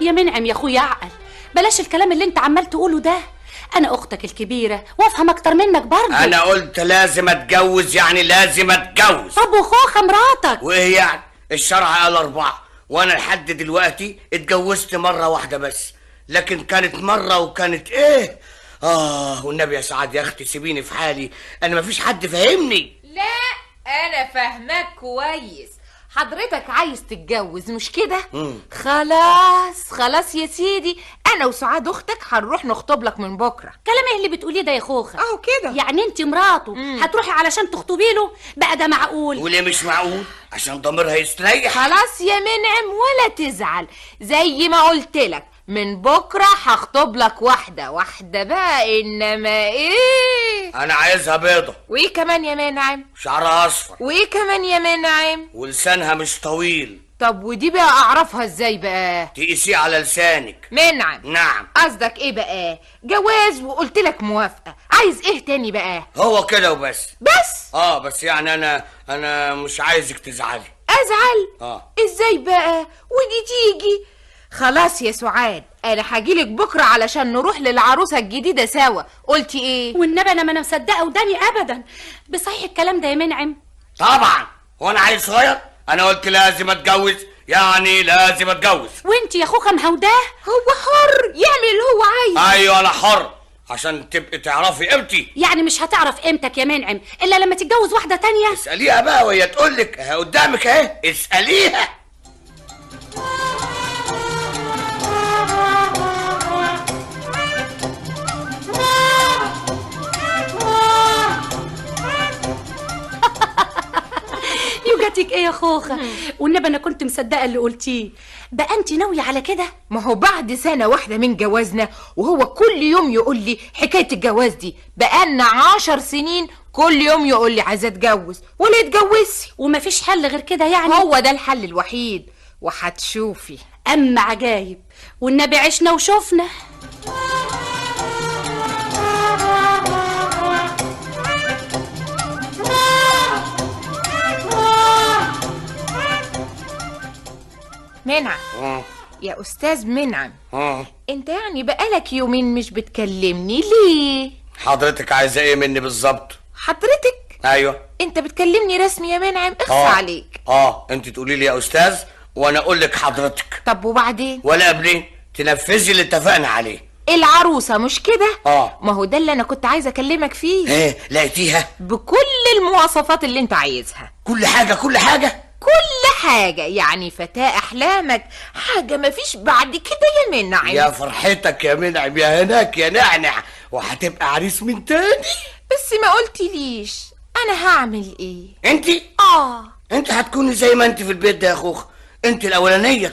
يا منعم يا اخويا اعقل، بلاش الكلام اللي انت عمال تقوله ده. انا اختك الكبيره وافهم اكتر منك برضه. انا قلت لازم اتجوز، يعني لازم اتجوز. طب وخوخه مراتك؟ وايه يعني؟ الشرع قال 4 وانا لحد دلوقتي اتجوزت مرة واحدة بس، لكن كانت مرة وكانت ايه. والنبي يا سعاد يا اختي سيبيني في حالي، انا مفيش حد فاهمني. لا انا فاهمك كويس، حضرتك عايز تتجوز مش كده؟ خلاص يا سيدي، انا وسعاد اختك هنروح نخطب لك من بكره. كلام ايه اللي بتقوليه ده يا خوخه؟ اهو كده. يعني انت مراته هتروحي علشان تخطبي له بقى؟ ده معقول؟ وليه مش معقول؟ عشان ضميرها يستريح. خلاص يا منعم ولا تزعل، زي ما قلت لك من بكره هخطب لك واحده بقى، انما ايه؟ انا عايزها بيضة. وايه كمان يا منعم؟ شعرها اصفر. وايه كمان يا منعم؟ ولسانها مش طويل. طب ودي بقى اعرفها ازاي بقى؟ تقيسيه على لسانك. منعم. نعم. قصدك ايه بقى؟ جواز وقلت لك موافقه، عايز ايه تاني بقى؟ هو كده وبس. بس بس يعني انا مش عايزك تزعلي. ازعل؟ ازاي بقى ودي تيجي؟ خلاص يا سعاد، انا هجيلك بكره علشان نروح للعروسه الجديده سوا. قلتي ايه؟ والنبي انا ما مصدقه وداني ابدا. بصحيح الكلام ده يا منعم؟ طبعا، وانا عيل صغير؟ انا قلت لازم اتجوز، يعني لازم اتجوز. وانت يا خوخه مهوداه؟ هو حر يعمل اللي هو عايز. ايوه انا حر، عشان تبقي تعرفي قيمتي. يعني مش هتعرف قيمتك يا منعم الا لما تتجوز واحده تانية؟ اساليها بقى وهي تقولك قدامك اهي، اساليها. يوجتك ايه يا خوخه؟ والنبي انا كنت مصدقه اللي قلتيه. بقى انت ناويه على كده؟ ما هو بعد سنه واحده من جوازنا وهو كل يوم يقول لي حكايه الجواز دي، بقالنا 10 سنين كل يوم يقول لي عايزه اتجوز ولا يتجوزي. ومفيش حل غير كده يعني؟ هو ده الحل الوحيد وهتشوفي. اما عجايب، والنبي عشنا وشوفنا. منعم يا استاذ منعم، انت يعني بقالك يومين مش بتكلمني ليه؟ حضرتك عايزه ايه مني بالظبط؟ حضرتك؟ ايوه. انت بتكلمني رسمي يا منعم؟ اخفى عليك. انت تقولي لي يا استاذ وانا اقول لك حضرتك. طب وبعدين؟ ولا قبلين تنفذي اللي اتفقنا عليه. العروسه مش كده؟ ما هو ده اللي انا كنت عايزه اكلمك فيه. ايه لقيتيها؟ بكل المواصفات اللي انت عايزها. كل حاجه كل حاجة، يعني فتاة أحلامك، حاجة مفيش بعد كده يا منعم. يا فرحتك يا منعم، يا هناك يا نعنع، وهتبقى عريس من تاني. بس ما قلتليش أنا هعمل إيه؟ انت؟ انت هتكوني زي ما انت في البيت ده يا اخوخ، انت الأولانية.